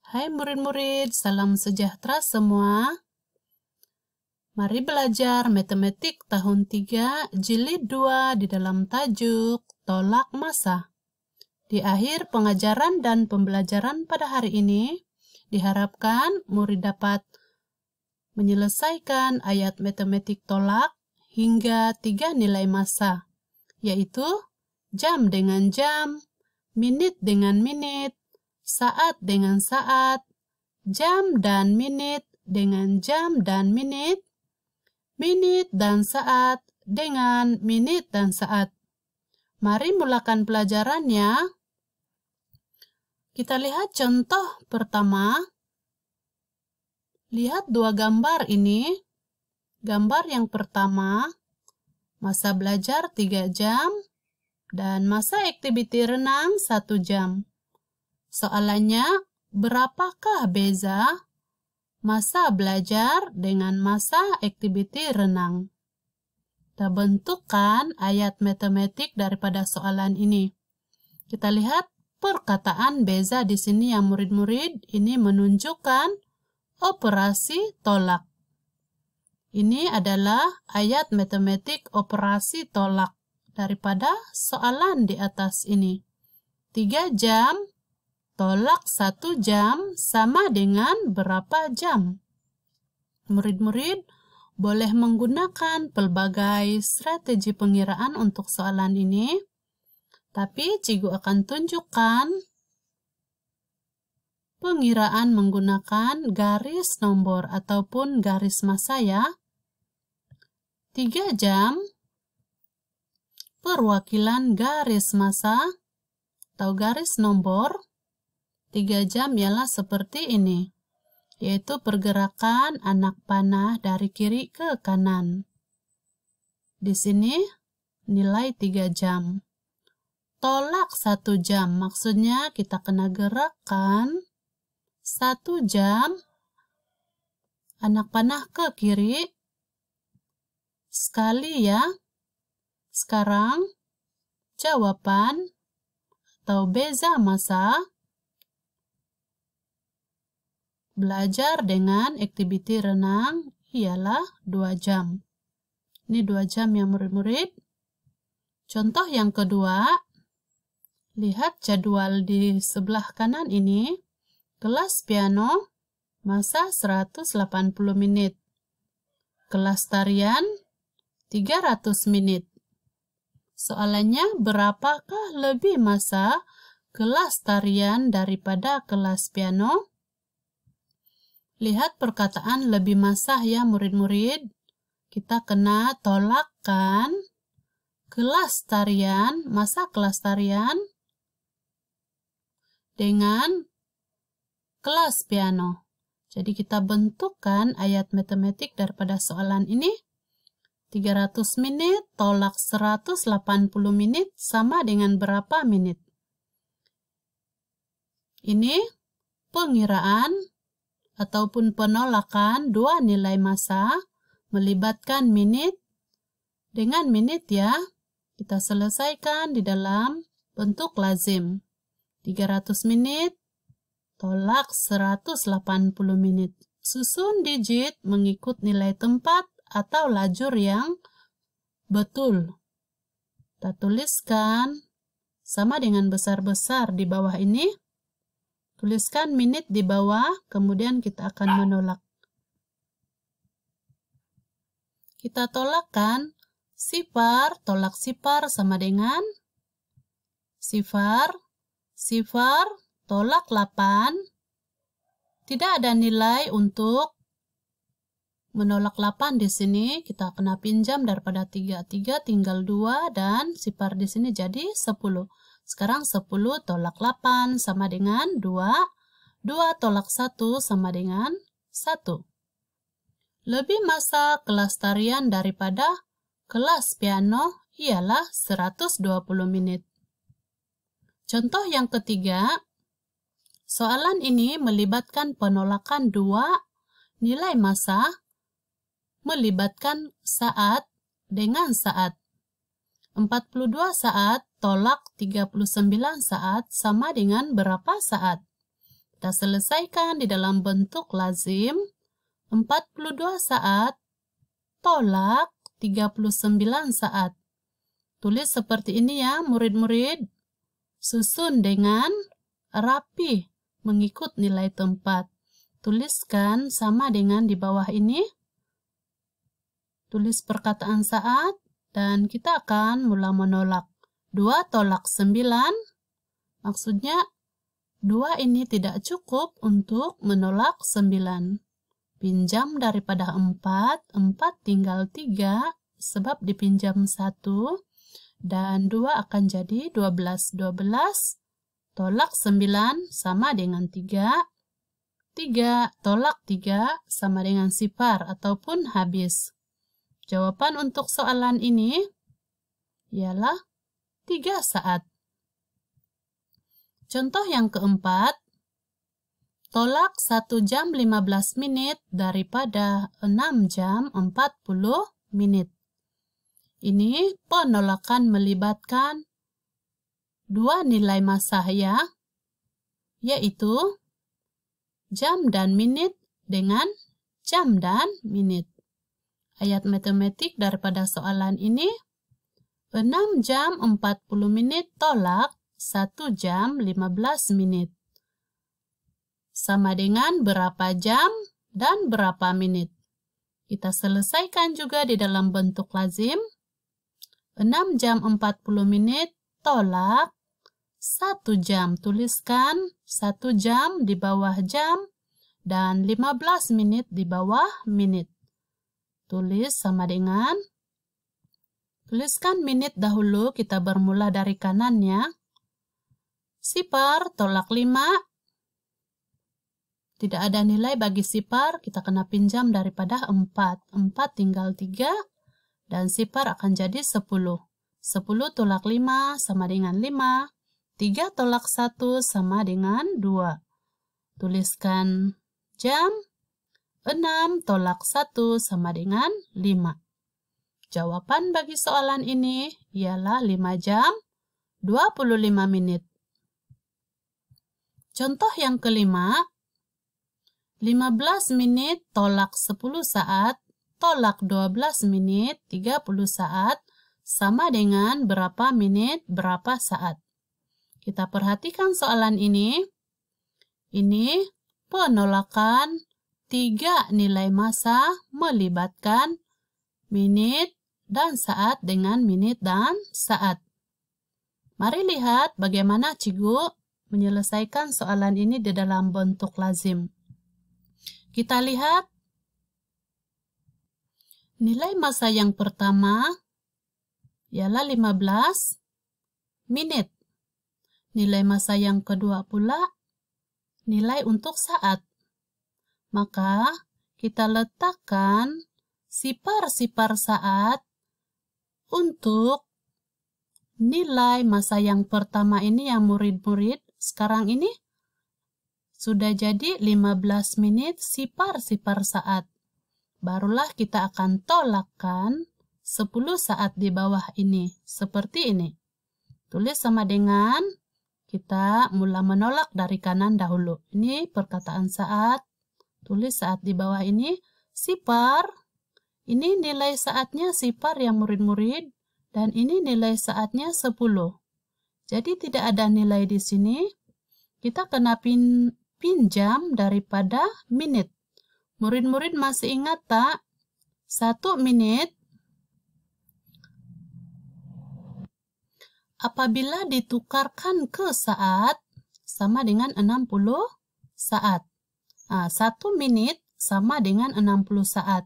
Hai murid-murid, salam sejahtera semua. Mari belajar matematik tahun 3, jilid 2 di dalam tajuk Tolak Massa. Di akhir pengajaran dan pembelajaran pada hari ini, diharapkan murid dapat menyelesaikan ayat matematik tolak hingga 3 nilai massa, yaitu jam dengan jam, menit dengan menit, saat dengan saat, jam dan menit dengan jam dan menit, menit dan saat dengan menit dan saat. Mari mulakan pelajarannya. Kita lihat contoh pertama. Lihat dua gambar ini. Gambar yang pertama, masa belajar 3 jam dan masa aktiviti renang 1 jam. Soalannya, berapakah beza masa belajar dengan masa aktiviti renang? Kita bentukkan ayat matematik daripada soalan ini. Kita lihat perkataan beza di sini ya murid-murid. Ini menunjukkan operasi tolak. Ini adalah ayat matematik operasi tolak daripada soalan di atas ini. 3 jam tolak 1 jam sama dengan berapa jam? Murid-murid boleh menggunakan pelbagai strategi pengiraan untuk soalan ini, tapi Cikgu akan tunjukkan pengiraan menggunakan garis nombor ataupun garis massa ya. 3 jam, perwakilan garis massa atau garis nombor. 3 jam ialah seperti ini, yaitu pergerakan anak panah dari kiri ke kanan. Di sini nilai 3 jam. Tolak 1 jam, maksudnya kita kena gerakkan 1 jam anak panah ke kiri sekali ya. Sekarang jawaban atau beza massa belajar dengan aktiviti renang ialah 2 jam. Ini 2 jam ya murid-murid. Contoh yang kedua, lihat jadwal di sebelah kanan ini. Kelas piano, masa 180 menit. Kelas tarian, 300 menit. Soalannya, berapakah lebih masa kelas tarian daripada kelas piano? Lihat perkataan lebih massa ya murid-murid. Kita kena tolakkan kelas tarian, masa kelas tarian dengan kelas piano. Jadi kita bentukkan ayat matematik daripada soalan ini. 300 menit tolak 180 menit sama dengan berapa menit? Ini pengiraan ataupun penolakan 2 nilai massa melibatkan menit dengan menit ya. Kita selesaikan di dalam bentuk lazim. 300 menit tolak 180 menit. Susun digit mengikut nilai tempat atau lajur yang betul. Kita tuliskan sama dengan besar-besar di bawah ini. Tuliskan menit di bawah, kemudian kita akan menolak. Kita tolakkan sifar, tolak sifar sama dengan sifar, sifar, tolak 8. Tidak ada nilai untuk menolak 8 di sini. Kita kena pinjam daripada 3 tinggal 2 dan sifar di sini jadi 10. Sekarang 10 tolak 8 sama dengan 2. 2 tolak 1 sama dengan 1. Lebih massa kelas tarian daripada kelas piano ialah 120 menit. Contoh yang ketiga, soalan ini melibatkan penolakan 2 nilai massa melibatkan saat dengan saat. 42 saat tolak 39 saat sama dengan berapa saat? Kita selesaikan di dalam bentuk lazim. 42 saat tolak 39 saat. Tulis seperti ini ya murid-murid. Susun dengan rapi mengikut nilai tempat. Tuliskan sama dengan di bawah ini. Tulis perkataan saat dan kita akan mula menolak. 2 tolak 9. Maksudnya 2 ini tidak cukup untuk menolak 9. Pinjam daripada 4 tinggal 3 sebab dipinjam 1. Dan 2 akan jadi 12. 12 tolak 9 sama dengan 3. 3 tolak 3 sama dengan sifar ataupun habis. Jawaban untuk soalan ini ialah 3 saat. Contoh yang keempat, tolak 1 jam 15 menit daripada 6 jam 40 menit. Ini penolakan melibatkan 2 nilai masa ya, yaitu jam dan menit dengan jam dan menit. Ayat matematik daripada soalan ini, 6 jam 40 menit tolak 1 jam 15 menit. Sama dengan berapa jam dan berapa menit. Kita selesaikan juga di dalam bentuk lazim. 6 jam 40 menit tolak 1 jam. Tuliskan 1 jam di bawah jam dan 15 menit di bawah menit. Tulis sama dengan, tuliskan menit dahulu, kita bermula dari kanannya. Sifar tolak 5. Tidak ada nilai bagi sifar, kita kena pinjam daripada 4. 4 tinggal 3. Dan sifar akan jadi 10. 10 tolak 5 sama dengan 5. 3 tolak 1 sama dengan 2. Tuliskan jam. 6 tolak 1 sama dengan 5. Jawaban bagi soalan ini ialah 5 jam 25 menit. Contoh yang kelima, 15 menit tolak 10 saat tolak 12 menit 30 saat sama dengan berapa menit berapa saat. Kita perhatikan soalan ini. Ini penolakan 3 nilai masa melibatkan menit dan saat dengan menit dan saat. Mari lihat bagaimana Cikgu menyelesaikan soalan ini di dalam bentuk lazim. Kita lihat nilai masa yang pertama ialah 15 menit. Nilai masa yang kedua pula nilai untuk saat. Maka kita letakkan sifar-sifar saat untuk nilai masa yang pertama ini yang murid-murid sekarang ini sudah jadi 15 menit sifar-sifar saat. Barulah kita akan tolakkan 10 saat di bawah ini. Seperti ini. Tulis sama dengan kita mula menolak dari kanan dahulu. Ini perkataan saat. Tulis saat di bawah ini. Sifar. Ini nilai saatnya sifar ya murid-murid. Dan ini nilai saatnya 10. Jadi tidak ada nilai di sini. Kita kena pinjam daripada menit. Murid-murid masih ingat tak? 1 menit apabila ditukarkan ke saat sama dengan 60 saat. 1 menit sama dengan 60 saat.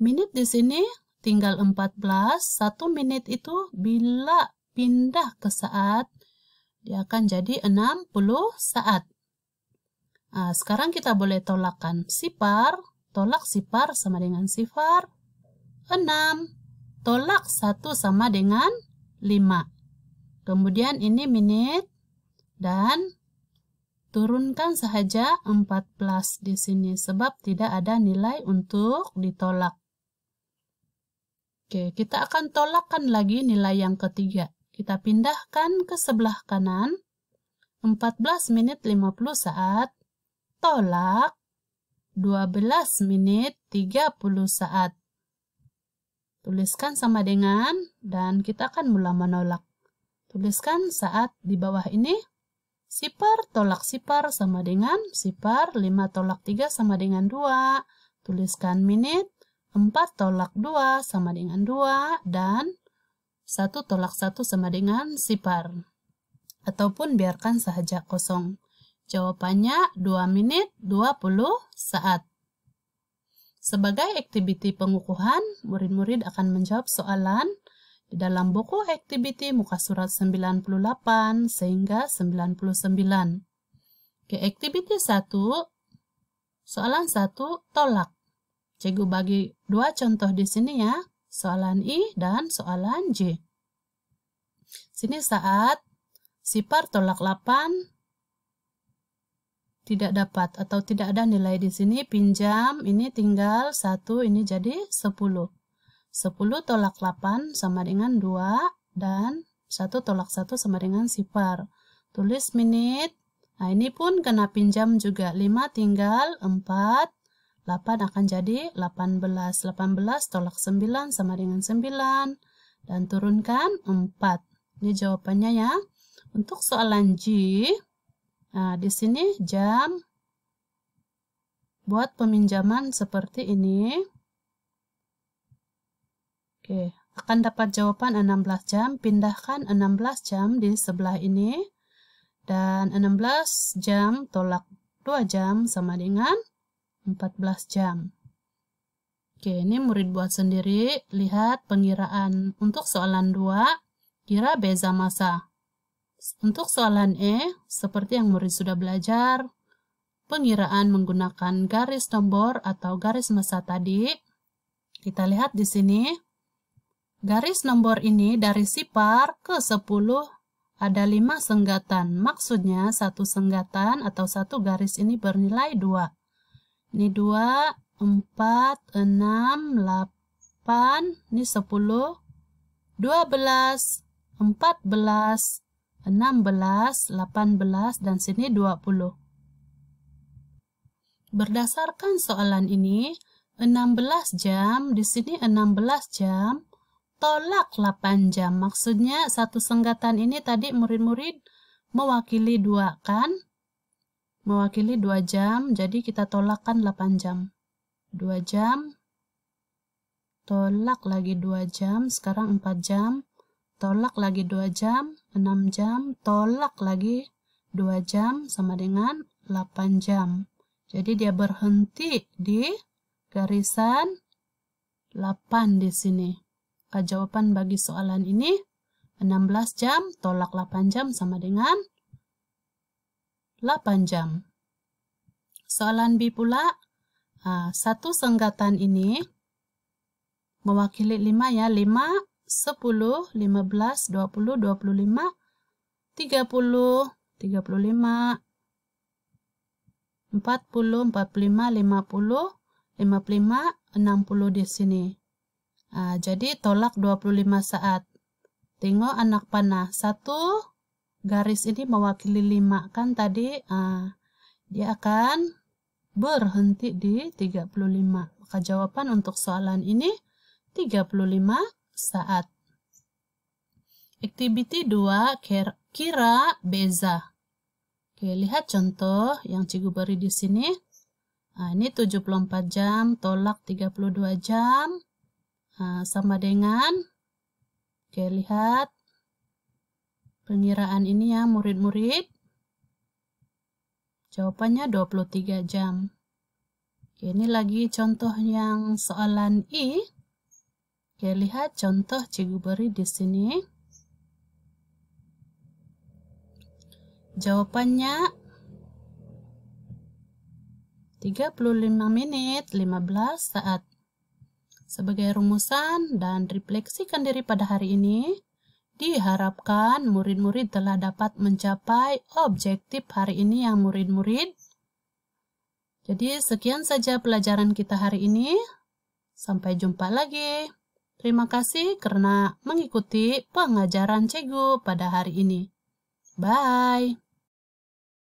Menit di sini tinggal 14. 1 menit itu bila pindah ke saat, dia akan jadi 60 saat. Sekarang kita boleh tolakkan sifar, tolak sifar sama dengan sifar. 6, tolak 1 sama dengan 5. Kemudian ini menit dan turunkan sahaja 14 di sini sebab tidak ada nilai untuk ditolak. Oke, kita akan tolakkan lagi nilai yang ketiga. Kita pindahkan ke sebelah kanan. 14 menit 50 saat, tolak 12 menit 30 saat. Tuliskan sama dengan, dan kita akan mula menolak. Tuliskan saat di bawah ini. Sipar tolak sipar sama dengan sipar, 5 tolak 3 sama dengan 2. Tuliskan menit, 4 tolak 2 sama dengan 2, dan 1 tolak 1 sama dengan sipar. Ataupun biarkan saja kosong. Jawabannya 2 menit 20 saat. Sebagai aktiviti pengukuhan, murid-murid akan menjawab soalan di dalam buku aktiviti muka surat 98 sehingga 99. Oke, aktiviti 1, soalan 1, tolak. Cikgu bagi 2 contoh di sini ya, soalan I dan soalan J. Sini saat sipar tolak 8 tidak dapat atau tidak ada nilai di sini, pinjam, ini tinggal 1, ini jadi 10. 10 tolak 8 sama dengan 2, dan 1 tolak 1 sama dengan sipar. Tulis menit, nah ini pun kena pinjam juga, 5 tinggal 4, 8 akan jadi 18. 18 tolak 9 sama dengan 9, dan turunkan 4. Ini jawabannya ya. Untuk soalan G, nah, di sini jam buat peminjaman seperti ini. Oke, akan dapat jawaban 16 jam. Pindahkan 16 jam di sebelah ini. Dan 16 jam tolak 2 jam sama dengan 14 jam. Oke, ini murid buat sendiri. Lihat pengiraan. Untuk soalan 2, kira beza masa. Untuk soalan E, seperti yang murid sudah belajar, pengiraan menggunakan garis nombor atau garis masa tadi. Kita lihat di sini, garis nombor ini dari sipar ke 10 ada 5 senggatan. Maksudnya satu senggatan atau satu garis ini bernilai 2. Ini 2, 4, 6, 8, ini 10, 12, 14, 16, 18, dan sini 20. Berdasarkan soalan ini, 16 jam, di sini 16 jam, tolak 8 jam. Maksudnya satu senggatan ini tadi murid-murid mewakili 2 kan? Mewakili 2 jam, jadi kita tolakkan 8 jam. 2 jam, tolak lagi 2 jam, sekarang 4 jam. Tolak lagi 2 jam, 6 jam, tolak lagi 2 jam sama dengan 8 jam. Jadi dia berhenti di garisan 8 di sini. Maka jawaban bagi soalan ini 16 jam tolak 8 jam sama dengan 8 jam. Soalan B pula, satu senggatan ini mewakili 5 ya, 5, 10, 15, 20, 25, 30, 35, 40, 45, 50, 55, 60 di sini. Jadi tolak 25 saat. Tengok anak panah. Satu garis ini mewakili 5 kan tadi. Dia akan berhenti di 35. Maka jawaban untuk soalan ini 35 saat. Aktiviti 2, kira beza. Oke, lihat contoh yang cikgu beri di sini. Ini 74 jam tolak 32 jam. Sama dengan, oke lihat pengiraan ini ya murid-murid. Jawabannya 23 jam. Oke, ini lagi contoh yang soalan I. Oke, lihat contoh cikgu beri di sini. Jawabannya 35 menit 15 saat. Sebagai rumusan dan refleksikan diri pada hari ini, diharapkan murid-murid telah dapat mencapai objektif hari ini yang murid-murid. Jadi sekian saja pelajaran kita hari ini. Sampai jumpa lagi. Terima kasih karena mengikuti pengajaran cikgu pada hari ini. Bye.